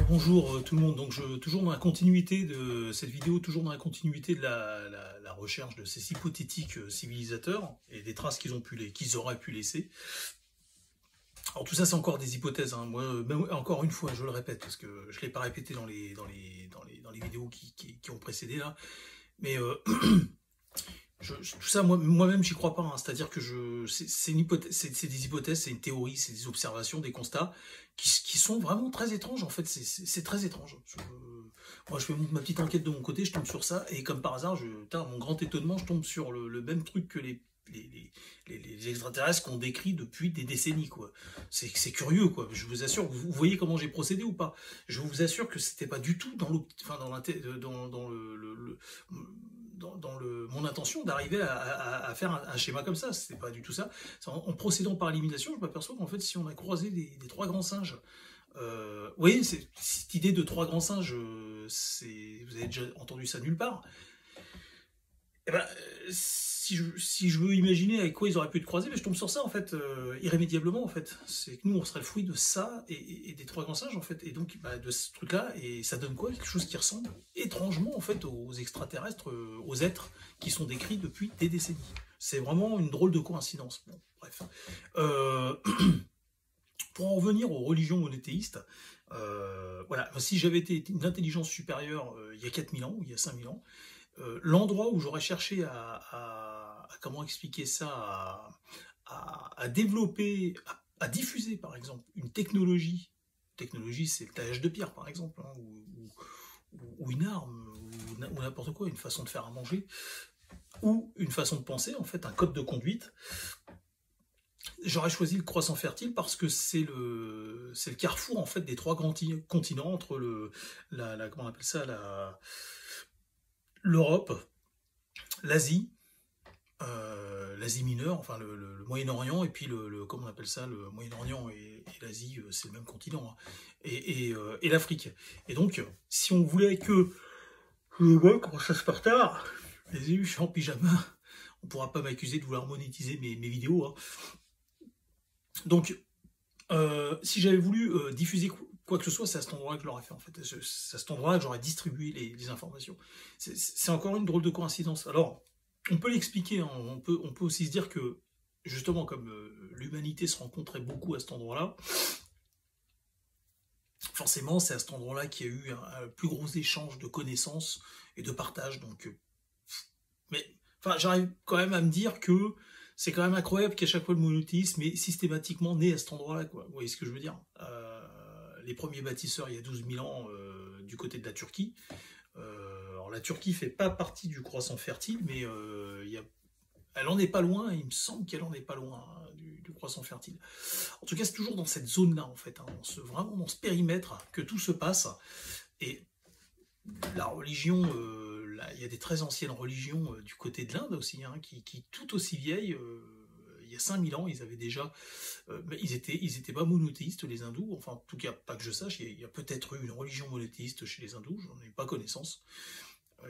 Bonjour tout le monde, donc toujours dans la continuité de cette vidéo, toujours dans la continuité de la recherche de ces hypothétiques civilisateurs et des traces qu'ils auraient pu laisser. Alors tout ça c'est encore des hypothèses, hein. Moi, même, encore une fois, je le répète, parce que je ne l'ai pas répété dans les vidéos qui ont précédé là, mais tout ça, moi-même, j'y crois pas, hein. C'est-à-dire que c'est des hypothèses, c'est une théorie, c'est des observations, des constats qui sont vraiment très étranges. En fait, c'est très étrange. Moi, je fais ma petite enquête de mon côté, je tombe sur ça, et comme par hasard, mon grand étonnement, je tombe sur le même truc que les extraterrestres qu'on décrit depuis des décennies, quoi. C'est curieux, quoi. Je vous assure, vous voyez comment j'ai procédé ou pas? Je vous assure que c'était pas du tout mon intention d'arriver à faire un schéma comme ça. C'était pas du tout ça. En procédant par élimination, je m'aperçois qu'en fait, si on a croisé des trois grands singes, oui, cette idée de trois grands singes, vous avez déjà entendu ça nulle part. Eh ben, si je veux imaginer avec quoi ils auraient pu te croiser, mais je tombe sur ça en fait, irrémédiablement en fait. C'est que nous on serait le fruit de ça et des trois grands singes en fait, et donc de ce truc-là, et ça donne quoi? Quelque chose qui ressemble étrangement en fait aux extraterrestres, aux êtres qui sont décrits depuis des décennies. C'est vraiment une drôle de coïncidence. Bon, bref. Pour en revenir aux religions monothéistes, voilà, si j'avais été une intelligence supérieure il y a 4000 ans ou il y a 5000 ans, l'endroit où j'aurais cherché comment expliquer ça, à développer, à diffuser par exemple une technologie, c'est le taillage de pierre par exemple, hein, ou une arme, ou n'importe quoi, une façon de faire à manger, ou une façon de penser, en fait, un code de conduite. J'aurais choisi le croissant fertile parce que c'est le carrefour en fait des trois grands continents entre comment on appelle ça, l'Europe, l'Asie, l'Asie mineure, enfin le Moyen-Orient, et puis comment on appelle ça, le Moyen-Orient et l'Asie, c'est le même continent, hein, et l'Afrique. Et donc, si on voulait que, comment ça se part tard, les eu, je suis en pyjama, on pourra pas m'accuser de vouloir monétiser mes vidéos, hein. Donc, si j'avais voulu diffuser quoi que ce soit, c'est à cet endroit-là que je l'aurais fait en fait. C'est à cet endroit-là que j'aurais distribué les informations. C'est encore une drôle de coïncidence. Alors, on peut l'expliquer, hein. On peut aussi se dire que, justement, comme l'humanité se rencontrait beaucoup à cet endroit-là, forcément, c'est à cet endroit-là qu'il y a eu un plus gros échange de connaissances et de partage. Donc, mais, enfin, j'arrive quand même à me dire que c'est quand même incroyable qu'à chaque fois le monothéisme est systématiquement né à cet endroit-là, quoi. Vous voyez ce que je veux dire? Les premiers bâtisseurs, il y a 12 000 ans, du côté de la Turquie. Alors la Turquie fait pas partie du croissant fertile, mais elle en est pas loin, il me semble qu'elle en est pas loin, hein, du croissant fertile. En tout cas, c'est toujours dans cette zone-là, en fait, hein, vraiment dans ce périmètre que tout se passe. Et la religion, il y a des très anciennes religions du côté de l'Inde aussi, hein, qui tout aussi vieilles, il y a 5000 ans, ils avaient déjà, mais ils étaient pas monothéistes, les hindous, enfin en tout cas pas que je sache, il y a peut-être eu une religion monothéiste chez les hindous, j'en ai pas connaissance.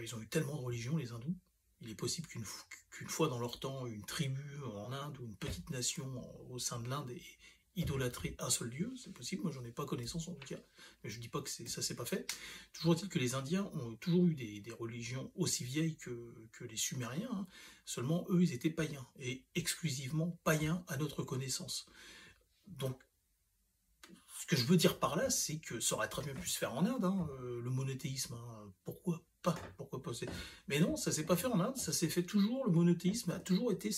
Ils ont eu tellement de religions, les hindous. Il est possible qu'une fois dans leur temps, une tribu en Inde ou une petite nation au sein de l'Inde ait idolâtré un seul dieu, c'est possible, moi j'en ai pas connaissance en tout cas, mais je dis pas que ça s'est pas fait. Toujours est-il que les Indiens ont toujours eu des religions aussi vieilles que les Sumériens, hein. Seulement eux ils étaient païens, et exclusivement païens à notre connaissance. Donc ce que je veux dire par là, c'est que ça aurait très bien pu se faire en Inde, hein, le monothéisme, hein. Pourquoi pas? Mais non, ça s'est pas fait en Inde, ça s'est fait toujours, le monothéisme a toujours été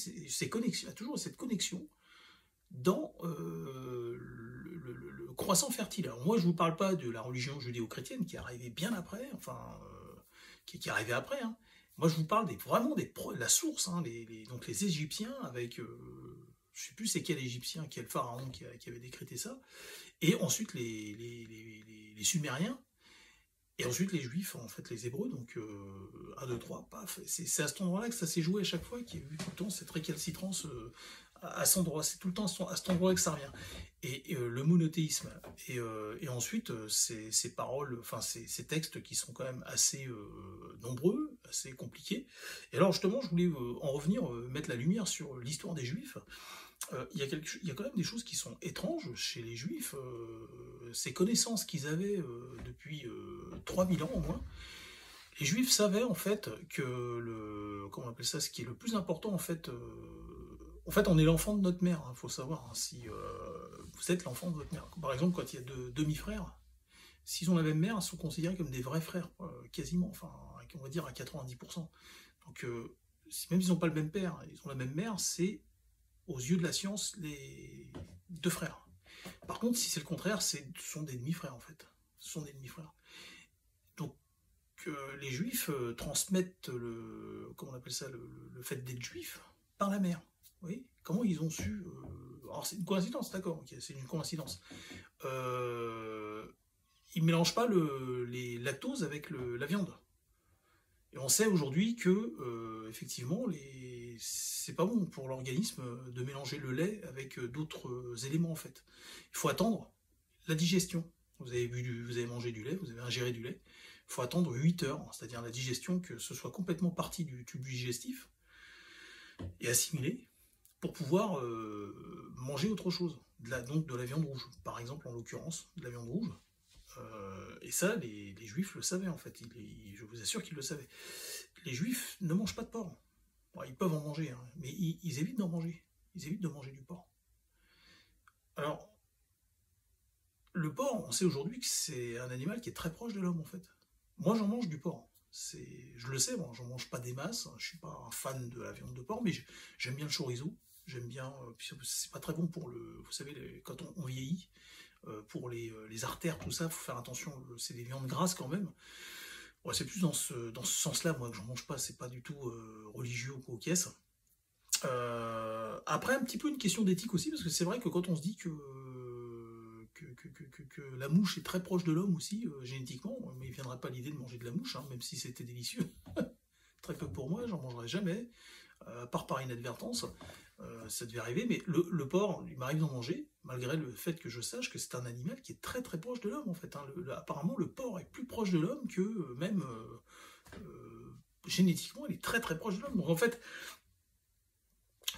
a toujours cette connexion dans le croissant fertile. Alors moi, je vous parle pas de la religion judéo-chrétienne qui est arrivée bien après, enfin, qui est arrivée après, hein. Moi, je vous parle vraiment de la source, hein, donc les Égyptiens avec, je sais plus c'est quel Égyptien, quel pharaon qui avait décrété ça, et ensuite les Sumériens, et ensuite les Juifs, en fait les Hébreux, donc 1, 2, 3, paf, c'est à cet endroit-là que ça s'est joué à chaque fois, qu'il y a eu tout le temps cette récalcitrance à cet endroit, c'est tout le temps à cet endroit que ça revient. Et le monothéisme, et ensuite ces paroles, enfin ces textes qui sont quand même assez nombreux, assez compliqués. Et alors justement, je voulais en revenir, mettre la lumière sur l'histoire des Juifs, il y a quand même des choses qui sont étranges chez les Juifs. Ces connaissances qu'ils avaient depuis 3000 ans au moins, les Juifs savaient en fait que comment on appelle ça, ce qui est le plus important en fait, on est l'enfant de notre mère. Il faut savoir hein, si vous êtes l'enfant de votre mère. Par exemple, quand il y a deux demi-frères, s'ils ont la même mère, ils sont considérés comme des vrais frères, quasiment, enfin, on va dire à 90%. Donc, même s'ils n'ont pas le même père, ils ont la même mère, c'est, aux yeux de la science, les deux frères. Par contre, si c'est le contraire, ce sont des demi-frères, en fait. Ce sont des demi-frères. Donc, les juifs transmettent comment on appelle ça, le fait d'être juif par la mère. Oui. Comment ils ont su alors, c'est une coïncidence, d'accord, okay, c'est une coïncidence. Ils ne mélangent pas les lactoses avec la viande. Et on sait aujourd'hui que, effectivement, c'est pas bon pour l'organisme de mélanger le lait avec d'autres éléments, en fait. Il faut attendre la digestion. Vous avez mangé du lait, vous avez ingéré du lait. Il faut attendre 8 heures, c'est-à-dire la digestion, que ce soit complètement parti du tube digestif et assimilé pour pouvoir manger autre chose. Donc de la viande rouge, par exemple, en l'occurrence, de la viande rouge. Et ça, les juifs le savaient en fait, je vous assure qu'ils le savaient. Les juifs ne mangent pas de porc. Bon, ils peuvent en manger, hein, mais ils évitent d'en manger. Ils évitent de manger du porc. Alors, le porc, on sait aujourd'hui que c'est un animal qui est très proche de l'homme en fait. Moi, j'en mange du porc. Je le sais, moi, j'en mange pas des masses. Je suis pas un fan de la viande de porc, mais j'aime bien le chorizo. J'aime bien. C'est pas très bon pour vous savez, quand on vieillit. Pour les artères, tout ça, il faut faire attention, c'est des viandes grasses quand même. Ouais, c'est plus dans ce sens-là, moi, que j'en mange pas, c'est pas du tout religieux ou quoi aux caisses. Après, un petit peu une question d'éthique aussi, parce que c'est vrai que quand on se dit que la mouche est très proche de l'homme aussi, génétiquement, mais il ne viendrait pas l'idée de manger de la mouche, hein, même si c'était délicieux. Très peu pour moi, j'en mangerai jamais, à part par inadvertance. Ça devait arriver, mais le porc, il m'arrive d'en manger, malgré le fait que je sache que c'est un animal qui est très très proche de l'homme en fait. Hein. Apparemment, le porc est plus proche de l'homme que même génétiquement, il est très très proche de l'homme. Donc en fait,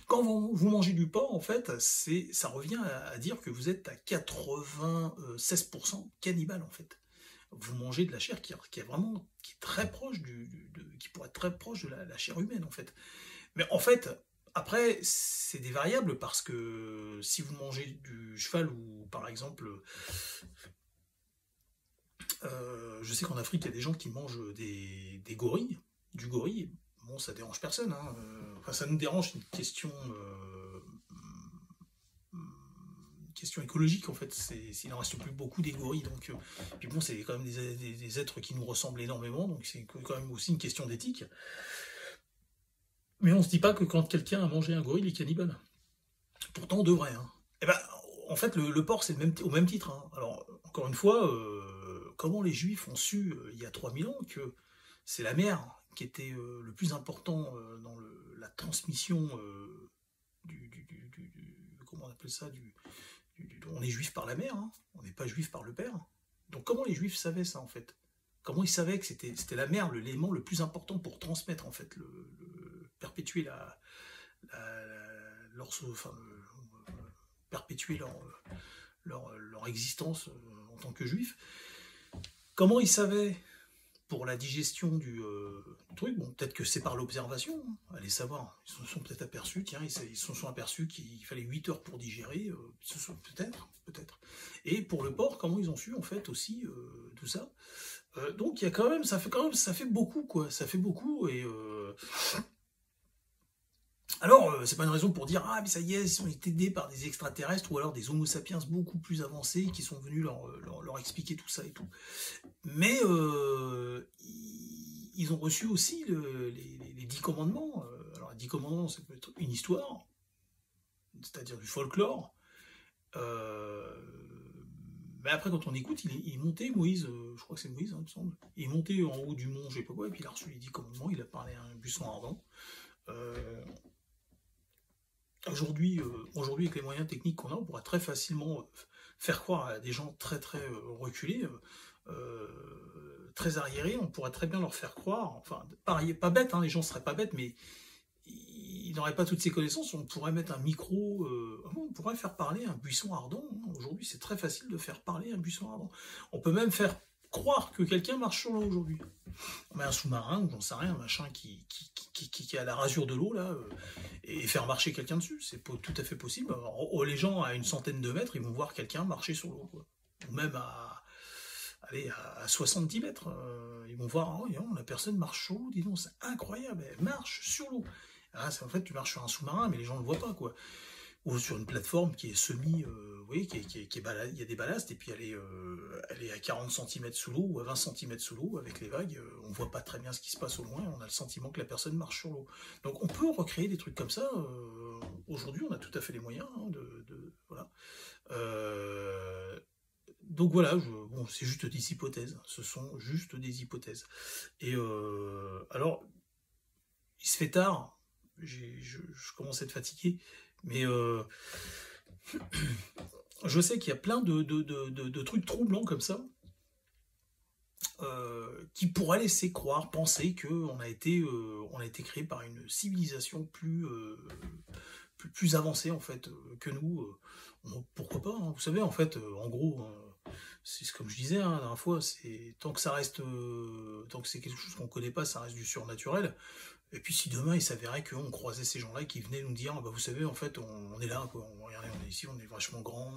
quand vous mangez du porc, en fait, ça revient à dire que vous êtes à 96% cannibale en fait. Vous mangez de la chair qui est très proche qui pourrait être très proche de la chair humaine en fait. Mais en fait, après, c'est des variables parce que si vous mangez du cheval ou par exemple, je sais qu'en Afrique il y a des gens qui mangent du gorille, bon ça dérange personne, hein, enfin ça nous dérange, une question écologique en fait, s'il n'en reste plus beaucoup des gorilles, donc puis bon c'est quand même des êtres qui nous ressemblent énormément, donc c'est quand même aussi une question d'éthique. Mais on se dit pas que quand quelqu'un a mangé un gorille, il est cannibale. Pourtant, on devrait. Hein. Et ben, en fait, le porc, c'est au même titre. Hein. Alors, encore une fois, comment les Juifs ont su, il y a 3000 ans, que c'est la mère qui était le plus important dans la transmission comment on appelle ça, on est Juif par la mère, hein. On n'est pas Juif par le père. Donc, comment les Juifs savaient ça, en fait? Comment ils savaient que c'était la mère, l'élément le plus important pour transmettre, en fait, perpétuer perpétuer leur existence en tant que juifs. Comment ils savaient pour la digestion du truc? Bon, peut-être que c'est par l'observation, hein, allez savoir. Ils se sont peut-être aperçus, tiens, ils se sont aperçus qu'il fallait 8 heures pour digérer, peut-être. Et pour le porc, comment ils ont su, en fait, aussi, tout ça. Donc, il y a quand même, ça fait beaucoup, quoi. Ça fait beaucoup, et... Alors, c'est pas une raison pour dire « Ah, mais ça y est, ils ont été aidés par des extraterrestres ou alors des homo sapiens beaucoup plus avancés qui sont venus leur expliquer tout ça et tout. » Mais ils ont reçu aussi les 10 commandements. Alors, les 10 commandements, ça peut être une histoire, c'est-à-dire du folklore. Mais après, quand on écoute, il est monté, Moïse, je crois que c'est Moïse, hein, il me semble. Il est monté en haut du mont, je sais pas quoi, et puis il a reçu les 10 commandements, il a parlé à un buisson ardent. Aujourd'hui, avec les moyens techniques qu'on a, on pourrait très facilement faire croire à des gens très très reculés, très arriérés, on pourrait très bien leur faire croire, enfin, pareil, pas bête, hein, les gens seraient pas bêtes, mais il n'aurait pas toutes ces connaissances, on pourrait mettre un micro, on pourrait faire parler un buisson ardent. Hein. Aujourd'hui, c'est très facile de faire parler un buisson ardent. On peut même faire croire que quelqu'un marche sur l'eau aujourd'hui. On met un sous-marin, ou j'en sais rien, un machin qui est à la rasure de l'eau, là, et faire marcher quelqu'un dessus. C'est tout à fait possible. Alors, les gens, à une centaine de mètres, ils vont voir quelqu'un marcher sur l'eau, quoi. Ou même à 70 mètres. Ils vont voir, oh, la personne marche sur l'eau, dis donc, c'est incroyable, elle marche sur l'eau. Ah, en fait, tu marches sur un sous-marin, mais les gens ne le voient pas, quoi. Ou sur une plateforme qui est vous voyez, il y a des ballasts, et puis elle est à 40 cm sous l'eau, ou à 20 cm sous l'eau, avec les vagues, on voit pas très bien ce qui se passe au loin, on a le sentiment que la personne marche sur l'eau. Donc on peut recréer des trucs comme ça, aujourd'hui on a tout à fait les moyens, hein, voilà. Donc voilà, bon, c'est juste des hypothèses, ce sont juste des hypothèses. Et alors, il se fait tard, je commence à être fatigué, mais je sais qu'il y a plein de trucs troublants comme ça, qui pourraient laisser croire, penser qu'on a été créé par une civilisation plus avancée en fait que nous. Pourquoi pas, hein. Vous savez, en fait, en gros, c'est comme je disais, hein, la dernière fois, tant que ça reste, tant que c'est quelque chose qu'on connaît pas, ça reste du surnaturel. Et puis si demain il s'avérait qu'on croisait ces gens-là qui venaient nous dire, bah vous savez, en fait, on est là, quoi. Regardez, on est ici, on est vachement grand,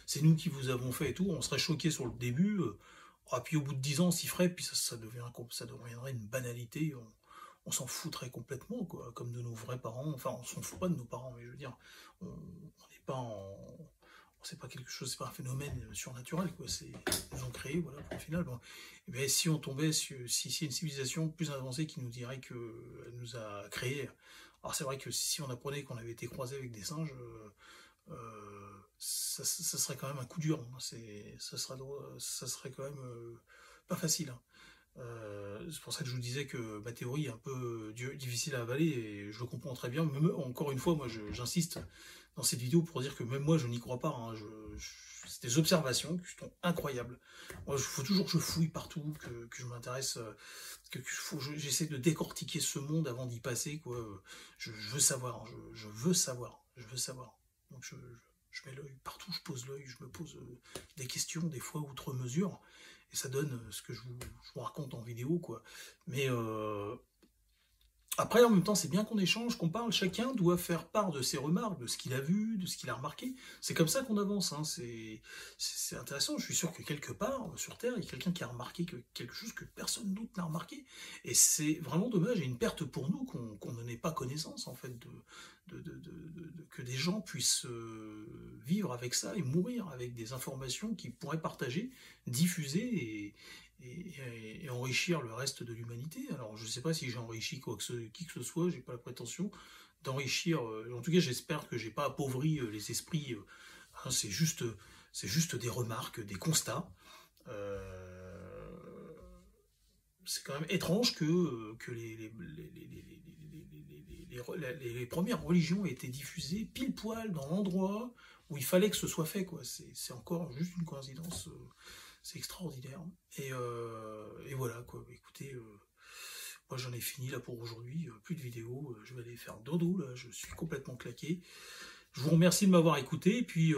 c'est nous qui vous avons fait et tout, on serait choqué sur le début, puis au bout de 10 ans, on s'y ferait, puis ça deviendrait une banalité, on s'en foutrait complètement, quoi, comme de nos vrais parents, enfin on s'en fout pas de nos parents, mais je veux dire, on n'est pas c'est pas quelque chose, c'est pas un phénomène surnaturel, quoi. Ils nous ont créé, voilà, au final. Bon. Et bien, si on tombait si y a une civilisation plus avancée qui nous dirait qu'elle nous a créé, alors c'est vrai que si on apprenait qu'on avait été croisé avec des singes, ça serait quand même un coup dur. Hein. Ça serait quand même pas facile. Hein. C'est pour ça que je vous disais que ma théorie est un peu difficile à avaler, et je le comprends très bien. Même, encore une fois, moi j'insiste dans cette vidéo pour dire que même moi je n'y crois pas. Hein. C'est des observations qui sont incroyables. Moi, il faut toujours que je fouille partout, que je m'intéresse, j'essaie de décortiquer ce monde avant d'y passer, quoi. Je veux savoir, je veux savoir. Donc je mets l'œil partout, je pose l'œil, je me pose des questions, des fois outre mesure, et ça donne ce que je vous raconte en vidéo, quoi. Mais après, en même temps, c'est bien qu'on échange, qu'on parle. Chacun doit faire part de ses remarques, de ce qu'il a vu, de ce qu'il a remarqué. C'est comme ça qu'on avance. Hein. C'est intéressant. Je suis sûr que quelque part, sur Terre, il y a quelqu'un qui a remarqué quelque chose que personne d'autre n'a remarqué. Et c'est vraiment dommage et une perte pour nous qu'on n'en ait pas connaissance, en fait, que des gens puissent vivre avec ça et mourir avec des informations qu'ils pourraient partager, diffuser et enrichir le reste de l'humanité. Alors je ne sais pas si j'ai enrichi qui que ce soit, j'ai pas la prétention d'enrichir, en tout cas j'espère que j'ai pas appauvri les esprits, hein, c'est juste des remarques, des constats. C'est quand même étrange que les premières religions aient été diffusées pile poil dans l'endroit où il fallait que ce soit fait, quoi. C'est encore juste une coïncidence. C'est extraordinaire. Et voilà, quoi. Écoutez, moi j'en ai fini là pour aujourd'hui. Plus de vidéos. Je vais aller faire dodo, là. Je suis complètement claqué. Je vous remercie de m'avoir écouté. Et puis,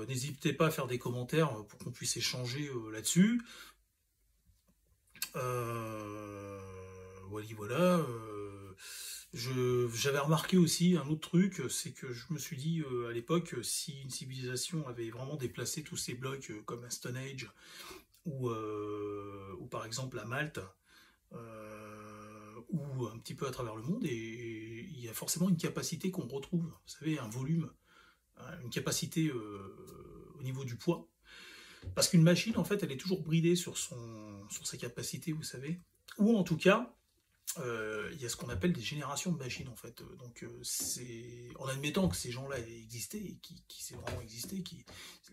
n'hésitez pas à faire des commentaires pour qu'on puisse échanger là-dessus. Voilà. J'avais remarqué aussi un autre truc, c'est que je me suis dit à l'époque, si une civilisation avait vraiment déplacé tous ces blocs comme à Stone Age ou par exemple à Malte, ou un petit peu à travers le monde, et il y a forcément une capacité qu'on retrouve, vous savez, un volume, une capacité au niveau du poids, parce qu'une machine, en fait, elle est toujours bridée sur sa capacité, vous savez, ou en tout cas, il y a ce qu'on appelle des générations de machines, en fait. Donc, en admettant que ces gens-là aient existé, et qui s'est vraiment existé,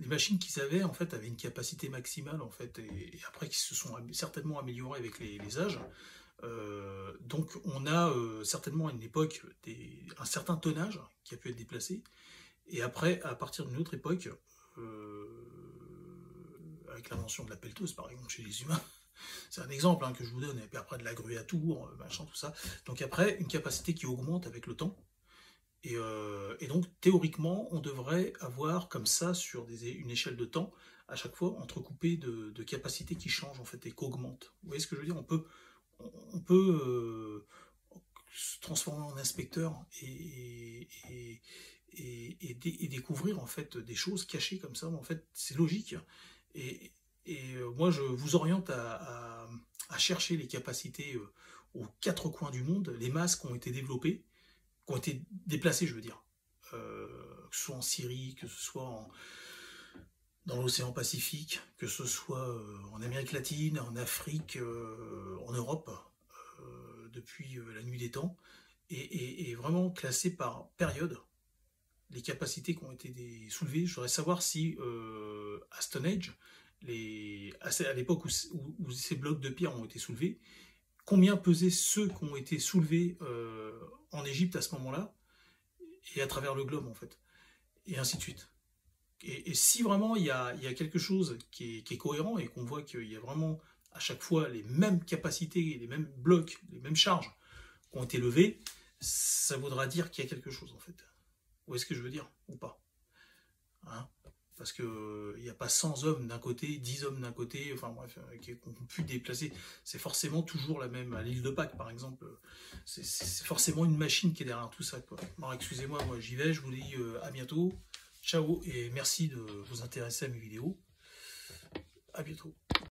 les machines qu'ils avaient, en fait, avaient une capacité maximale, en fait, et après, qui se sont certainement améliorées avec les âges. Donc, on a certainement à une époque un certain tonnage qui a pu être déplacé, et après, à partir d'une autre époque, avec l'invention de la pelleteuse, par exemple, chez les humains, C'est un exemple que je vous donne, et puis après de la grue à tour, machin, tout ça. Donc après, une capacité qui augmente avec le temps, et donc théoriquement, on devrait avoir comme ça, sur une échelle de temps, à chaque fois, entrecoupé de capacités qui changent en fait, et qui augmentent. Vous voyez ce que je veux dire? On peut se transformer en inspecteur et découvrir en fait des choses cachées comme ça. En fait, c'est logique. Et, moi, je vous oriente à chercher les capacités aux quatre coins du monde, les masses qui ont été développées, qui ont été déplacées, je veux dire, que ce soit en Syrie, que ce soit dans l'océan Pacifique, que ce soit en Amérique latine, en Afrique, en Europe, depuis la nuit des temps, et vraiment classé par période les capacités qui ont été soulevées. Je voudrais savoir si à Stone Age, à l'époque où ces blocs de pierre ont été soulevés, combien pesaient ceux qui ont été soulevés en Égypte à ce moment-là, et à travers le globe en fait, et ainsi de suite. Et si vraiment il y a quelque chose qui est cohérent, et qu'on voit qu'il y a vraiment à chaque fois les mêmes capacités, les mêmes blocs, les mêmes charges qui ont été levées, ça voudra dire qu'il y a quelque chose en fait. Où est-ce que je veux dire? Ou pas, hein? Parce qu'il n'y a pas 100 hommes d'un côté, 10 hommes d'un côté, enfin bref, qui ont pu déplacer. C'est forcément toujours la même. À l'île de Pâques, par exemple, c'est forcément une machine qui est derrière tout ça, quoi. Alors excusez-moi, moi j'y vais, je vous dis à bientôt. Ciao, et merci de vous intéresser à mes vidéos. À bientôt.